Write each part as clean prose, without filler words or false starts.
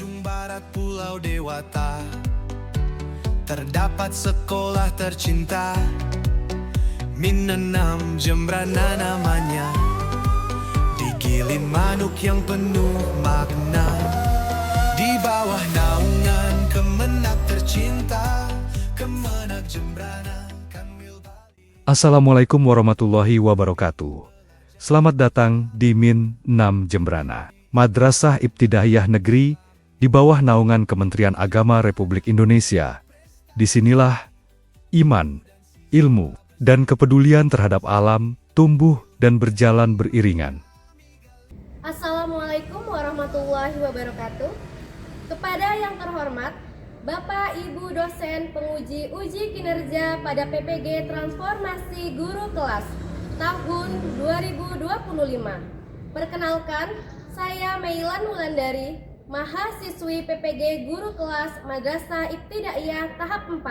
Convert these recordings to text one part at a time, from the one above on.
ujung barat Pulau Dewata terdapat sekolah tercinta, Minenam Jembrana namanya. Digilin manuk yang penuh makna, di bawah naungan Kemenak tercinta, Kemenak Jembrana Kanwil Bali. Assalamualaikum warahmatullahi wabarakatuh. Selamat datang di Min 6 Jembrana, Madrasah Ibtidaiyah Negeri di bawah naungan Kementerian Agama Republik Indonesia. Disinilah iman, ilmu, dan kepedulian terhadap alam tumbuh dan berjalan beriringan. Assalamualaikum warahmatullahi wabarakatuh. Kepada yang terhormat Bapak Ibu dosen penguji uji kinerja pada PPG Transformasi Guru Kelas tahun 2025. Perkenalkan, saya Meilan Wulandari, mahasiswi PPG Guru Kelas Madrasah Ibtidaiyah tahap 4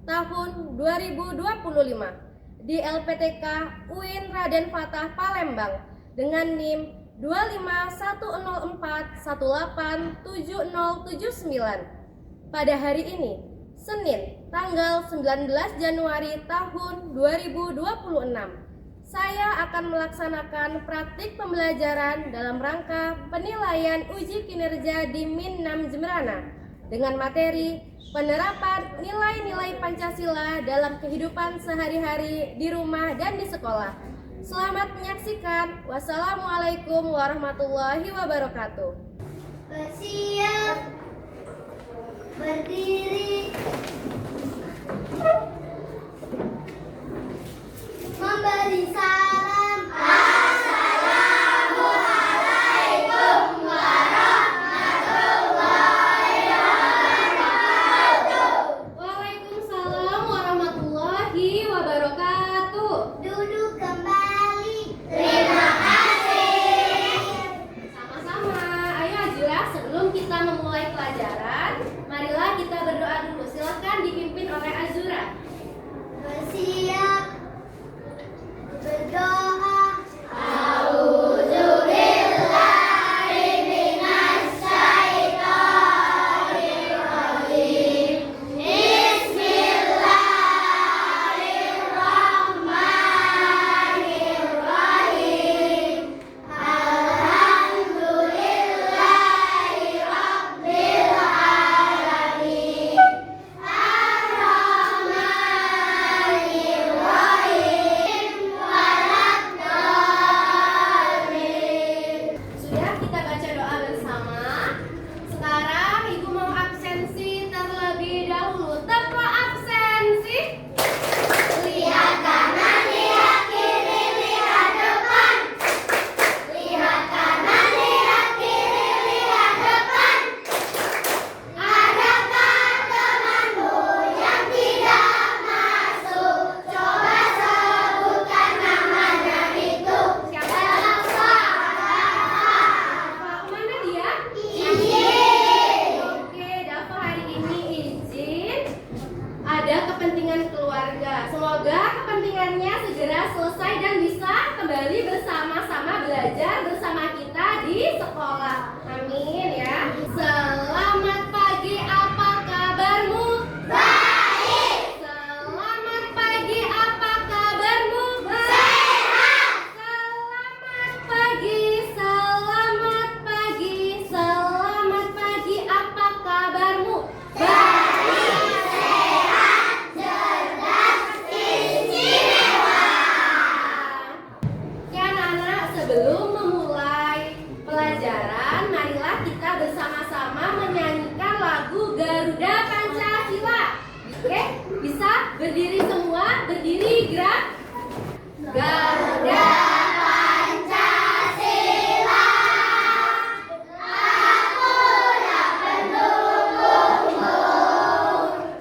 tahun 2025 di LPTK UIN Raden Fatah Palembang dengan NIM 25104187079. Pada hari ini, Senin, tanggal 19 Januari tahun 2026, saya akan melaksanakan praktik pembelajaran dalam rangka penilaian uji kinerja di Min 6 Jembrana dengan materi penerapan nilai-nilai Pancasila dalam kehidupan sehari-hari di rumah dan di sekolah. Selamat menyaksikan. Wassalamualaikum warahmatullahi wabarakatuh. Bersiap, berdiri, memberi salam. Assalamualaikum warahmatullahi wabarakatuh. Waalaikumsalam warahmatullahi wabarakatuh. Duduk kembali. Terima kasih. Sama-sama. Ayo Azura, sebelum kita memulai pelajaran, marilah kita berdoa dulu. Silakan dipimpin oleh Azura. Bersiap, berdoa. Sudah kita baca doa bersama. Sekarang Ibu mau absensi terlebih dahulu. Tepuk absensi. Lihat kanan, lihat kiri, lihat depan. Lihat kanan, lihat kiri, lihat depan. Adakah temanmu yang tidak masuk? Coba sebutkan namanya itu. Siapa? Mana dia? Izin. Oke, Dava hari ini izin. Ada kepentingan keluarga. Semoga kepentingannya segera selesai dan bisa kembali bersama-sama belajar bersama kita di sekolah. Amin ya. Selamat pagi, apa kabarmu? Baik. Selamat pagi, apa kabarmu? Sehat. Selamat pagi, selamat pagi, selamat pagi, apa kabarmu? Baik, sehat, cerdas, istimewa. Oke anak-anak, sebelum memulai pelajaran, marilah kita bersama-sama menyanyikan lagu Garuda Pancasila. Oke, bisa berdiri semua, berdiri gerak. Garuda Pancasila, aku dapat mendukungmu.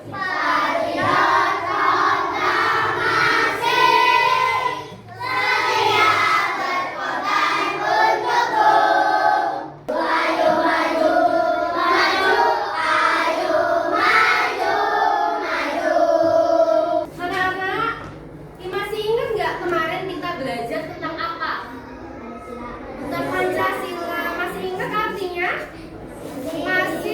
Patriot proklamasi, sedia berkorban untukku. Maju, maju, maju, ayo maju, maju. anak-anak, masih ingat nggak kemarin kita belajar tentang apa? Tentang Pancasila. Masih ingat artinya? Masih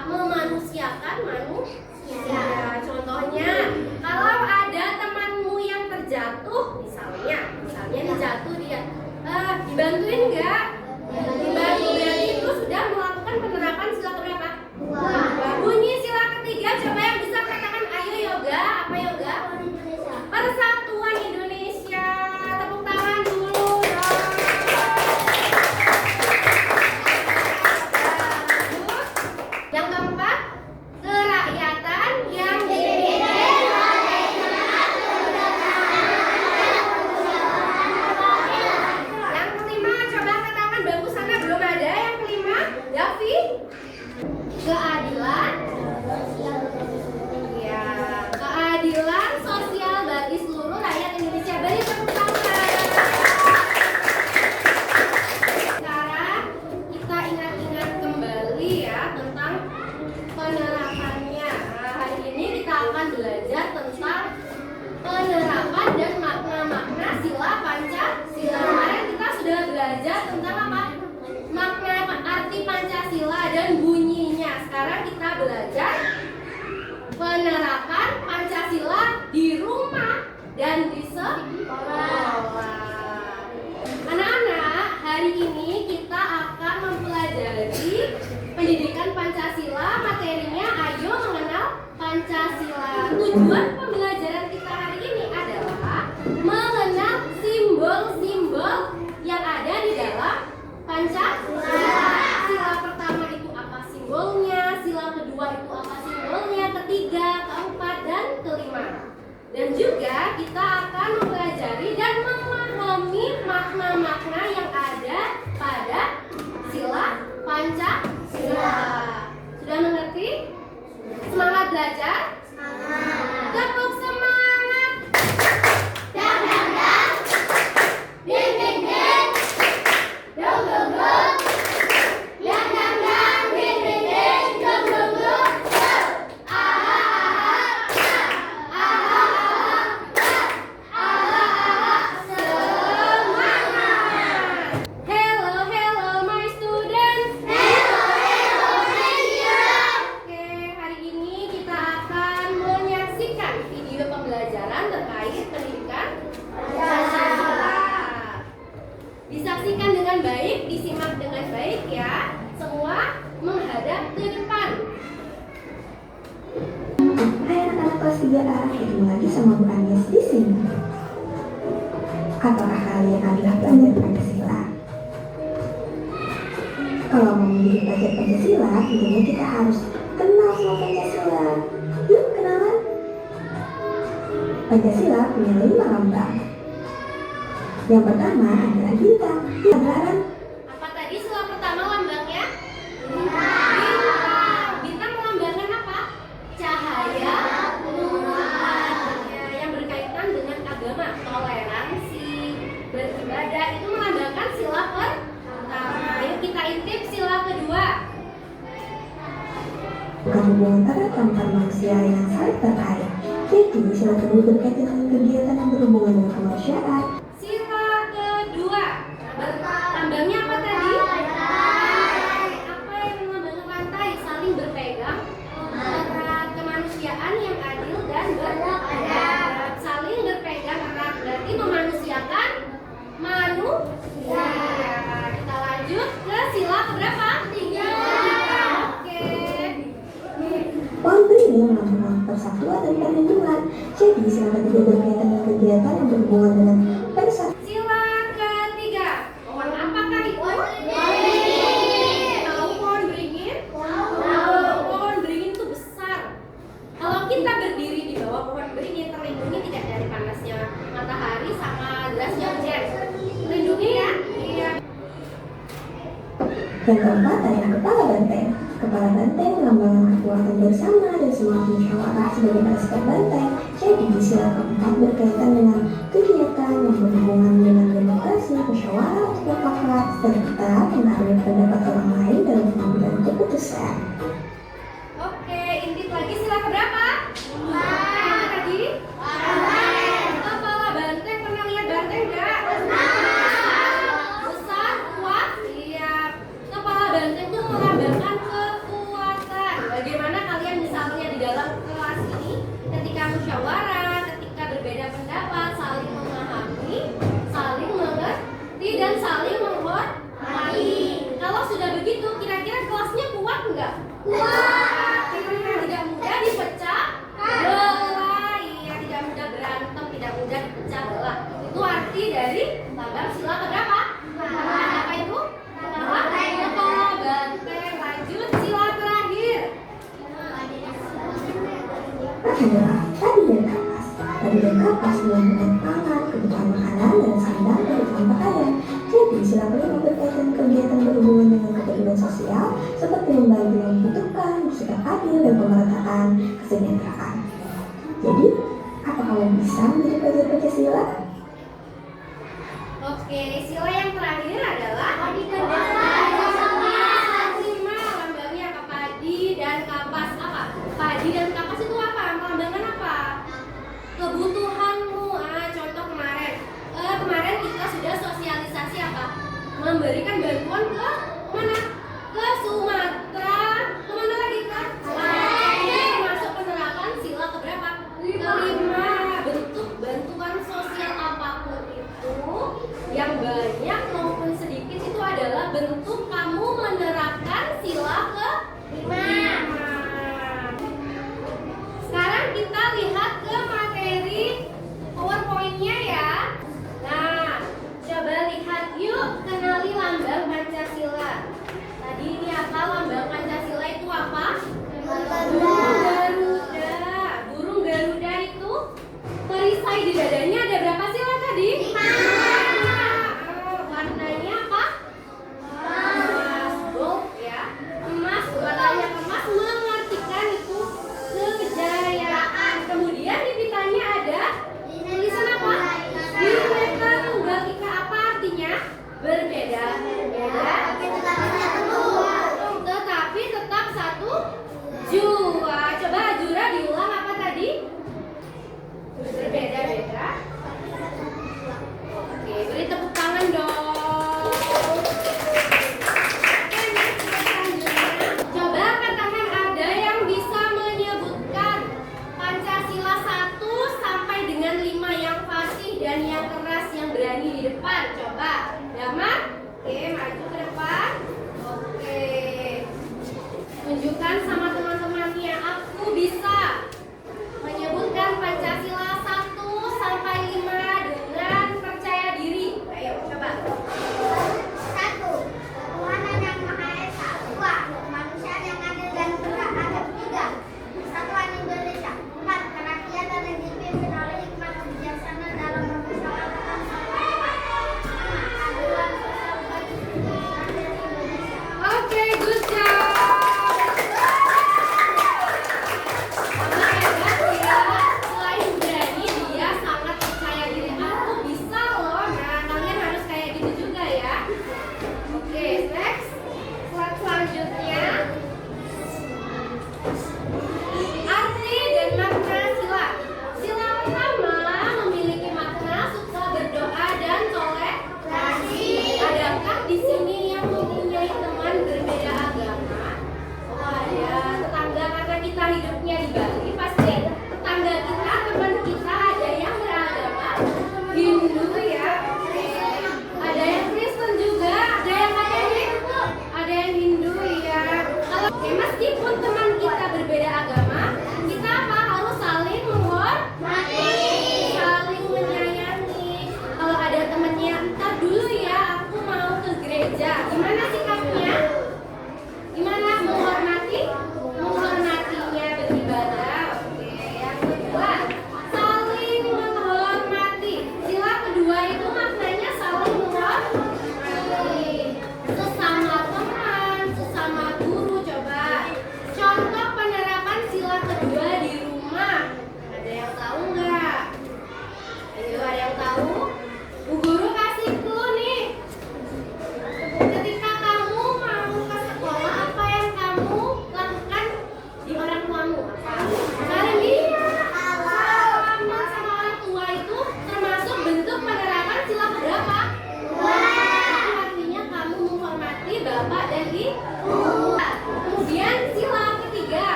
Memanusiakan manusia. Contohnya, kalau ada temanmu yang terjatuh, misalnya nih jatuh dia, dibantuin nggak? Dibantu, berarti itu sudah melakukan penerapan sila keberapa? Bunyi sila ketiga, coba yang bisa katakan ayo yoga. Apa yoga? Persatuan Indonesia. Tepuk tangan dulu dong. Yang keempat, kerakyatan yang dipimpin oleh yang kelima, coba katakan bangku sana belum ada. Yang kelima, Davi. Keadilan. Ya, keadilan sosial bagi seluruh rakyat Indonesia. Beri tepuk tangan. Sekarang kita ingat-ingat kembali ya tentang penerapannya. Nah, hari ini kita akan belajar tentang penerapan dan makna-makna sila Pancasila. Kemarin kita sudah belajar tentang apa? Makna arti Pancasila dan bunyinya. Sekarang kita belajar penerapan Pancasila di rumah dan di sekolah. Anak-anak, hari ini kita akan mempelajari pendidikan Pancasila. Materinya ayo mengenal Pancasila. Tujuan pembelajaran kita hari ini adalah mengenal simbol-simbol yang ada di dalam Pancasila. Sila pertama itu apa simbolnya, sila kedua itu apa simbolnya, ketiga, keempat, dan kelima. Dan juga kita akan mempelajari dan memahami makna-makna yang ada pada sila Pancasila. Sudah mengerti? Semangat belajar? Tepuk semangat! Dang dang dang, ding ding ding, dung dung dung, dang dang dang, ding ding ding, dung dung dung. Semangat! Hello, hello my students. Hello hello my dear. Oke, hari ini kita akan menyaksikan video pembelajaran terkait pendidikan Pancasila. Disaksikan dengan baik, disimak dengan baik ya. Semua menghadap ke depan. Hai anak-anak kelas 3A, ketemu lagi sama Bu Anies di sini. Apakah kalian adalah pelajar Pancasila? Kalau mau menjadi pelajar Pancasila, tentunya kita harus kenal sama Pancasila. Yuk kenalan. Pancasila punya 5 lambang. Yang pertama adalah bintang. Bintang Apa tadi sila pertama lambangnya? Bintang. Bintang melambangkan apa? Cahaya Tuhan. Ya, yang berkaitan dengan agama, toleransi, beribadah, itu melambangkan sila pertama. Yuk kita intip sila kedua. bukan hubungan erat antar manusia yang saling terkait. Jadi sila kedua berkaitan dengan kegiatan yang berhubungan dengan kemanusiaan. Sila kedua. Lambangnya apa tadi? Rantai. Apa yang melambangkan rantai? Saling berpegang erat, kemanusiaan yang adil dan beradab. Saling berpegang erat berarti memanusiakan manusia. Kita lanjut ke sila keberapa? Tiga. Oke. Pohon beringin melambangkan persatuan dan perlindungan. Jadi sila ketiga berkaitan dengan kegiatan yang berhubungan dengan persatuan. Sila ketiga. Pohon apakah itu? Tahu pohon beringin? Tahu. Pohon beringin itu besar. Kalau kita berdiri di bawah pohon beringin, terlindungi tidak dari panasnya matahari sama derasnya hujan. Terlindungi ya? Iya. Yang keempat adalah kepala banteng. Kepala banteng melambangkan kekuatan bersama dan semangat musyawarah sebagai pasukan banteng. Jadi sila keempat berkaitan dengan kegiatan yang berhubungan dengan demokrasi, musyawarah untuk mufakat, serta menghargai pendapat orang lain dalam pengambilan keputusan. Oke, intip lagi sila keberapa? Yang tadi? Kepala banteng, pernah lihat banteng nggak? Besar, kuat? Iya. Kepala banteng itu melambangkan kekuatan. arti dari lambang sila keberapa? Apa itu? Kepala banteng. Lanjut sila terakhir. Adalah tadi dan kapas. Tadi dan kapas melakukan pangan, kebutuhan makanan, dan sandang kebutuhan pakaian. Jadi sila kelima berkaitan kegiatan berhubungan dengan kepentingan sosial seperti membantu yang membutuhkan, bersikap adil, dan pemerataan kesejahteraan. Jadi, apa kamu bisa menjadi pelajar Pancasila? Oke, sila yang terakhir adalah padi dan lima lambangnya apa? Padi dan kapas. Apa? Padi dan kapas itu apa? Melambangkan apa? Kebutuhanmu. Contoh kemarin kita sudah sosialisasi apa? Memberikan bantuan ke mana? Ke Sumatera. Kemana lagi Kak? Masuk penerapan sila keberapa? Kelima. Bentuk bantuan sosial apapun itu yang banyak maupun sedikit itu adalah bentuk kamu menerapkan sila kelima. Sekarang kita lihat ke materi PowerPoint-nya ya. Nah, coba lihat yuk, kenali lambang Pancasila. Tadi ini apa? Lambang Pancasila itu apa? Burung Garuda. Burung Garuda itu perisai di dadanya ada berapa sila tadi? 5. Warnanya apa?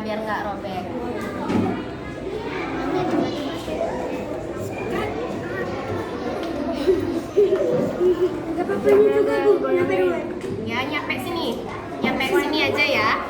biar nggak robek. Gak apa-apa ini juga Bu, nyampe dulu. Ya, nyampe sini aja ya.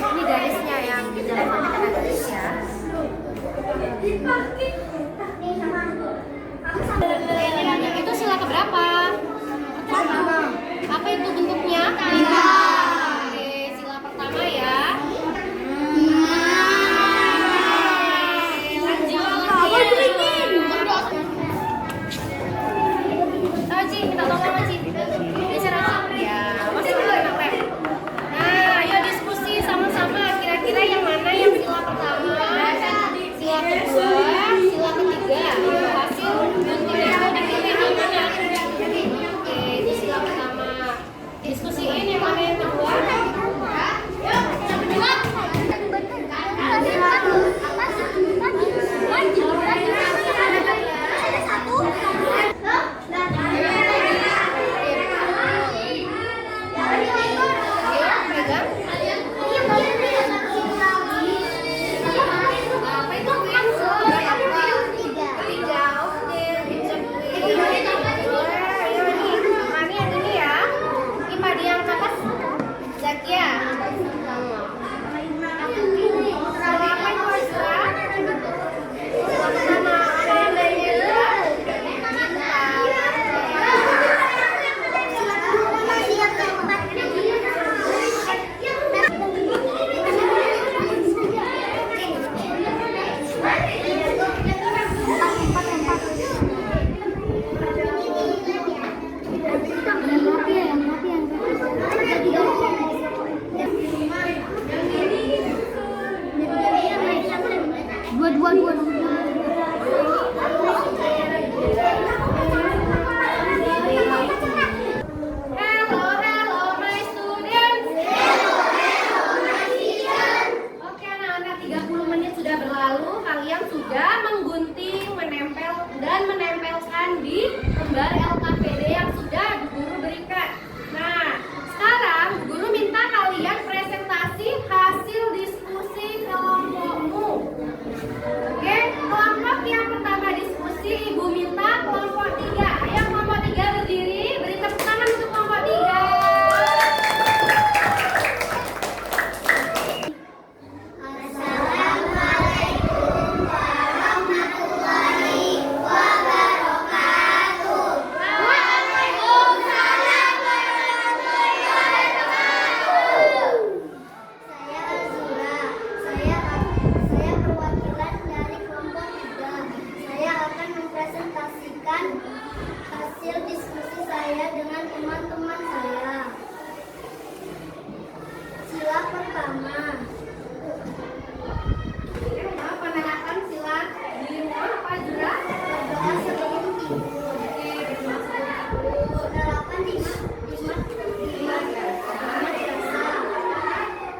Ini garisnya yang di dalam ada garis ya. Itu sila keberapa? Apa itu bentuknya? Oke, sila pertama ya. Ci, minta tolong Ci. Geser Ci. Ya, masuk dulu Pak. Nah, ayo diskusi sama-sama. Kira-kira yang mana yang sila pertama, sila kedua, sila ketiga. Hasil gunting itu dipilih yang mana? Oke, itu sila pertama. Diskusiin yang mana yang kedua. Hello my students. Oke anak-anak, 30 menit sudah berlalu. Kalian sudah menggunting, menempel dan menempelkan di lembar LKPD yang sudah guru berikan. Nah, sekarang guru minta kalian presentasi hasil diskusi kelompokmu. Oke, kelompok yang pertama diskusi, Ibu minta kelompok 3. Ayo kelompok 3 berdiri, beri tepuk tangan untuk kelompok 3. Saya perwakilan dari kelompok 3. Saya akan mempresentasikan hasil diskusi saya dengan teman-teman saya. Sila pertama. Penerapan sila di rumah apa juga? Berdoa sebelum tidur. Penerapan di madrasah.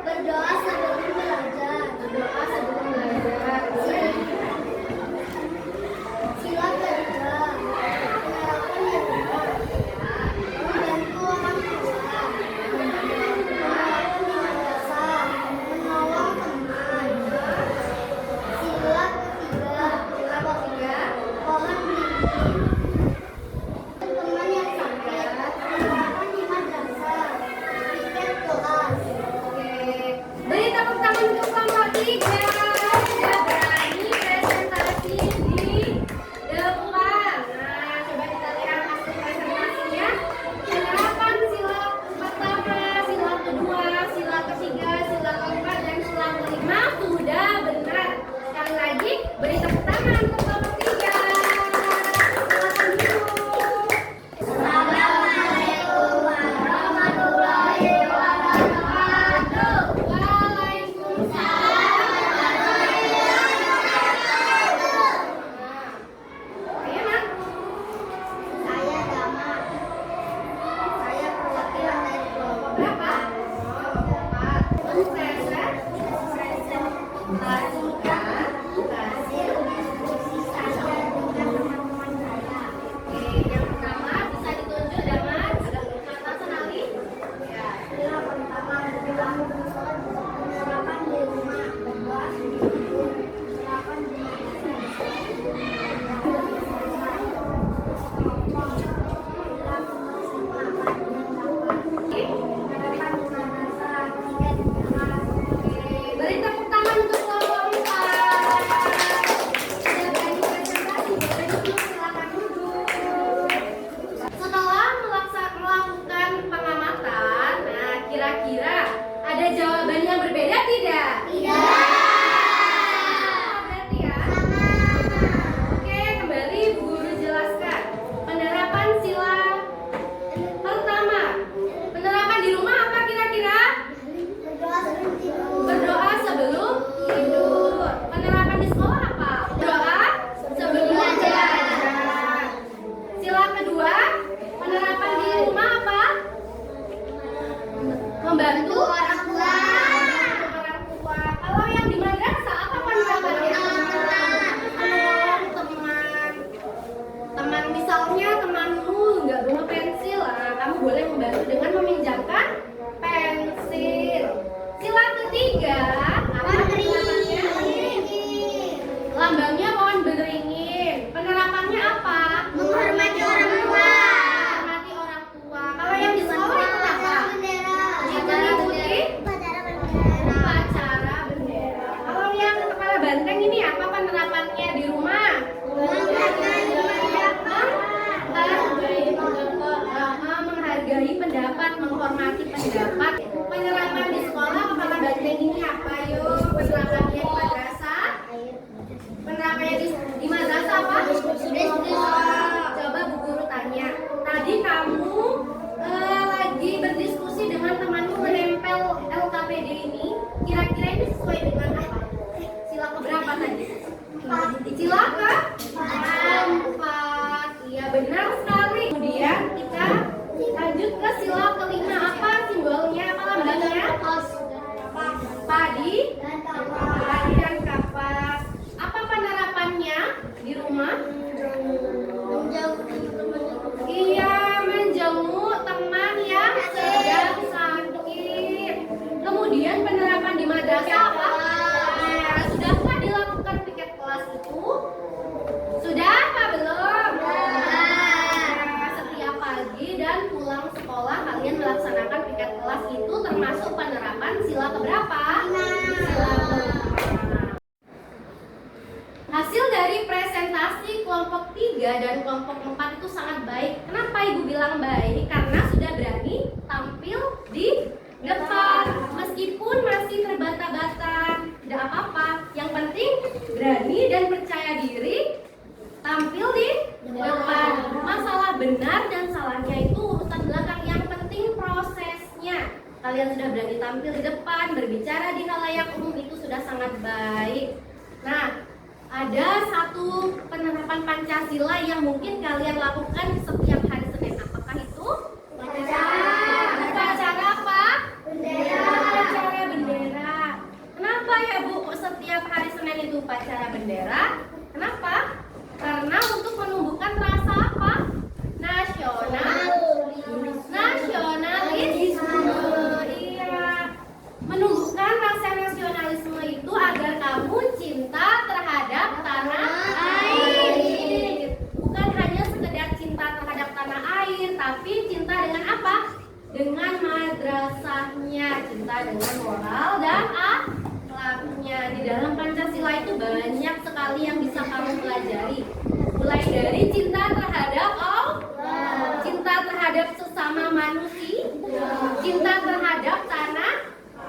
Berdoa sebelum belajar. Berdoa sebelum belajar. Sila kedua. Penerapan di rumah. Membantu Sila keempat. Iya, benar sekali. Kemudian kita lanjut ke sila kelima. Apa simbolnya? Apa lambangnya? Padi. Padi dan kapas. Apa penerapannya di rumah? Iya, menjenguk teman yang sedang sakit. Kemudian penerapan di madrasah apa? Sudahkah dilakukan piket kelas itu? Sudah apa belum? Setiap pagi dan pulang sekolah kalian melaksanakan piket kelas itu termasuk penerapan sila keberapa? Sila kelima. Hasil dari presentasi kelompok 3 dan kelompok 4 itu sangat baik. Kenapa Ibu bilang baik? Karena sudah berani tampil di depan. Meskipun masih terbata-bata, tidak apa-apa. Yang penting berani dan percaya diri tampil di depan. Masalah benar dan salahnya itu urusan belakang. Yang penting prosesnya. Kalian sudah berani tampil di depan, berbicara di halayak umum, itu sudah sangat baik. Nah, ada satu penerapan Pancasila yang mungkin kalian lakukan setiap hari Senin. Apakah itu? Upacara apa? Upacara bendera. Kenapa ya Bu setiap hari Senin itu upacara bendera? Kenapa? Karena untuk menumbuhkan rasa apa? Nasionalisme. Iya. Menumbuhkan rasa nasionalisme itu agar kamu cinta terhadap tanah air. Bukan hanya sekedar cinta terhadap tanah air, tapi cinta dengan apa? Dengan madrasahnya, cinta dengan moral dan akhlaknya. Di dalam Pancasila itu banyak sekali yang bisa kamu pelajari. Mulai dari cinta terhadap Allah, cinta terhadap sesama manusia, cinta terhadap tanah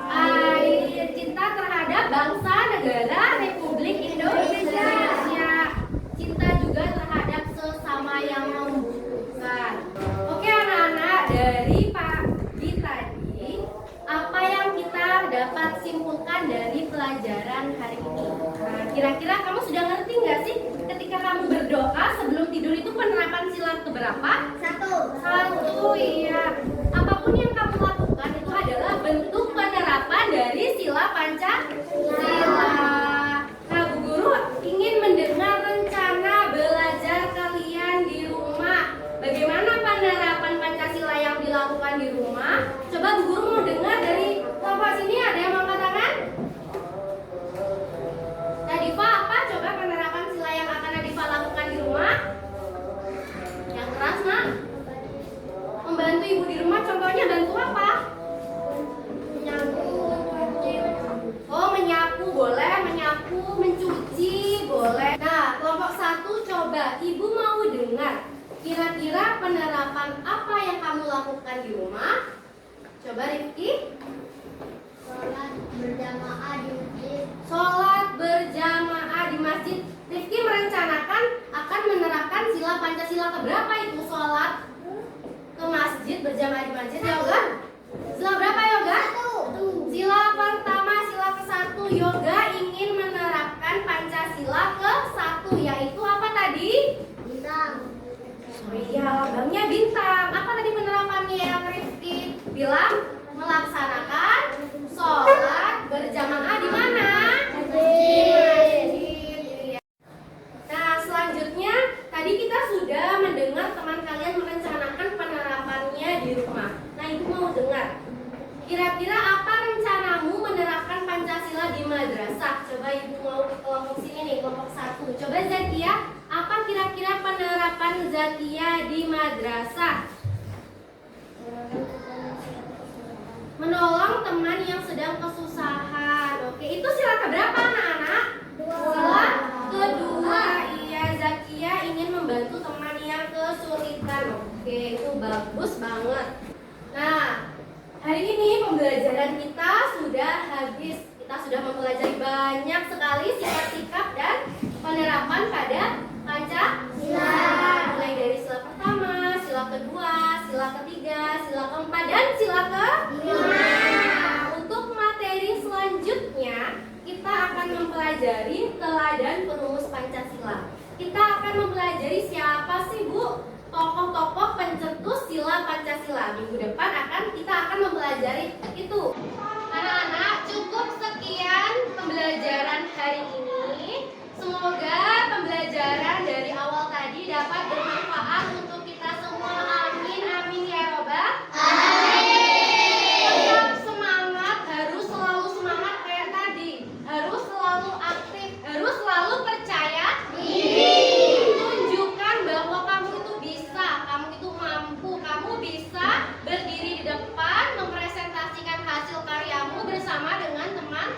air, cinta terhadap bangsa negara Republik Indonesia, cinta juga terhadap sesama yang membutuhkan. Oke anak-anak, dari Pak Di tadi, apa yang kita dapat simpulkan dari pelajaran hari ini? Nah, kira-kira kamu sudah ngerti nggak sih ketika kamu berdoa sebelum tidur itu penerapan sila keberapa? Satu, iya. Apapun yang kamu lakukan itu adalah bentuk penerapan dari sila Pancasila. Nah, Bu Guru ingin mendengar rencana belajar kalian di rumah. Bagaimana penerapan Pancasila yang dilakukan di rumah? Coba Bu Guru mau dengar dari kelompok sini, ada yang mau angkat tangan? Nadifa, apa coba penerapan sila yang akan Nadifa lakukan di rumah? Yang keras, Mak. Membantu ibu di rumah, contohnya bantu apa? Oh, menyapu boleh, menyapu, mencuci boleh. Nah, kelompok 1 coba ibu mau dengar kira-kira penerapan apa yang kamu lakukan di rumah? Coba Rifki. Sholat berjamaah di masjid. Sholat berjamaah di masjid. Rifki merencanakan akan menerapkan sila Pancasila keberapa itu sholat ke masjid, berjamaah di masjid, Yoga? Sila berapa, Yoga? Sila pertama, sila ke-1. Yoga ingin menerapkan Pancasila ke-1, yaitu apa tadi? Bintang. Oh iya, lambangnya bintang. Apa tadi penerapannya yang Rifki bilang? Melaksanakan sholat berjamaah di mana? Di masjid. Nah, selanjutnya tadi kita sudah mendengar teman kalian merencanakan penerapannya di rumah. Nah, ibu mau dengar. Kira-kira apa rencanamu menerapkan Pancasila di madrasah? Coba ibu mau ke kelompok sini nih, kelompok 1. Coba Zakia, apa kira-kira penerapan Zakia di madrasah? Menolong teman yang sedang kesusahan. Oke, itu sila keberapa anak-anak? Sila kedua. Iya, Zakia ingin membantu teman yang kesulitan. Oke, itu bagus banget. Nah, hari ini pembelajaran kita sudah habis. Kita sudah mempelajari banyak sekali sikap-sikap dan penerapan pada Pancasila. Mulai dari sila pertama, sila kedua, sila ketiga, sila keempat, dan sila kelima. Untuk materi selanjutnya, kita akan mempelajari teladan perumus Pancasila. mempelajari siapa sih Bu tokoh-tokoh pencetus sila Pancasila. Minggu depan kita akan mempelajari itu. Anak-anak, cukup sekian pembelajaran hari ini. Semoga pembelajaran dari awal tadi dapat bermanfaat untuk kita semua. Amin, amin ya robbal. Tetap semangat, harus selalu semangat kayak tadi. Harus selalu aktif, harus selalu percaya diri. Tunjukkan bahwa kamu itu bisa, kamu itu mampu, kamu bisa berdiri di depan mempresentasikan hasil karyamu bersama dengan teman-teman.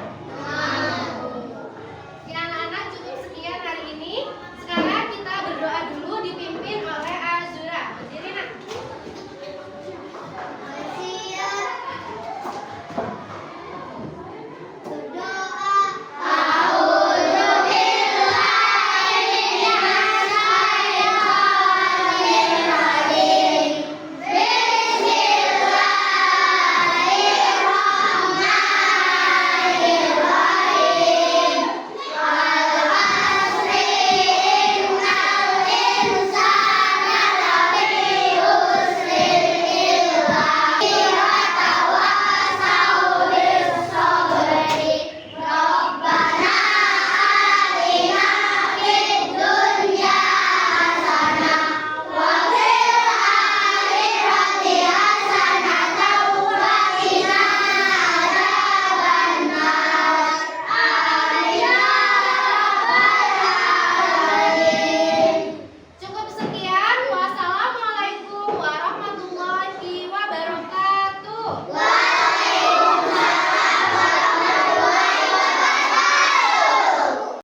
Ya anak-anak, cukup sekian hari ini. Sekarang kita berdoa dulu dipimpin oleh Azura. Berdiri nak. Cukup sekian. Wassalamualaikum warahmatullahi wabarakatuh.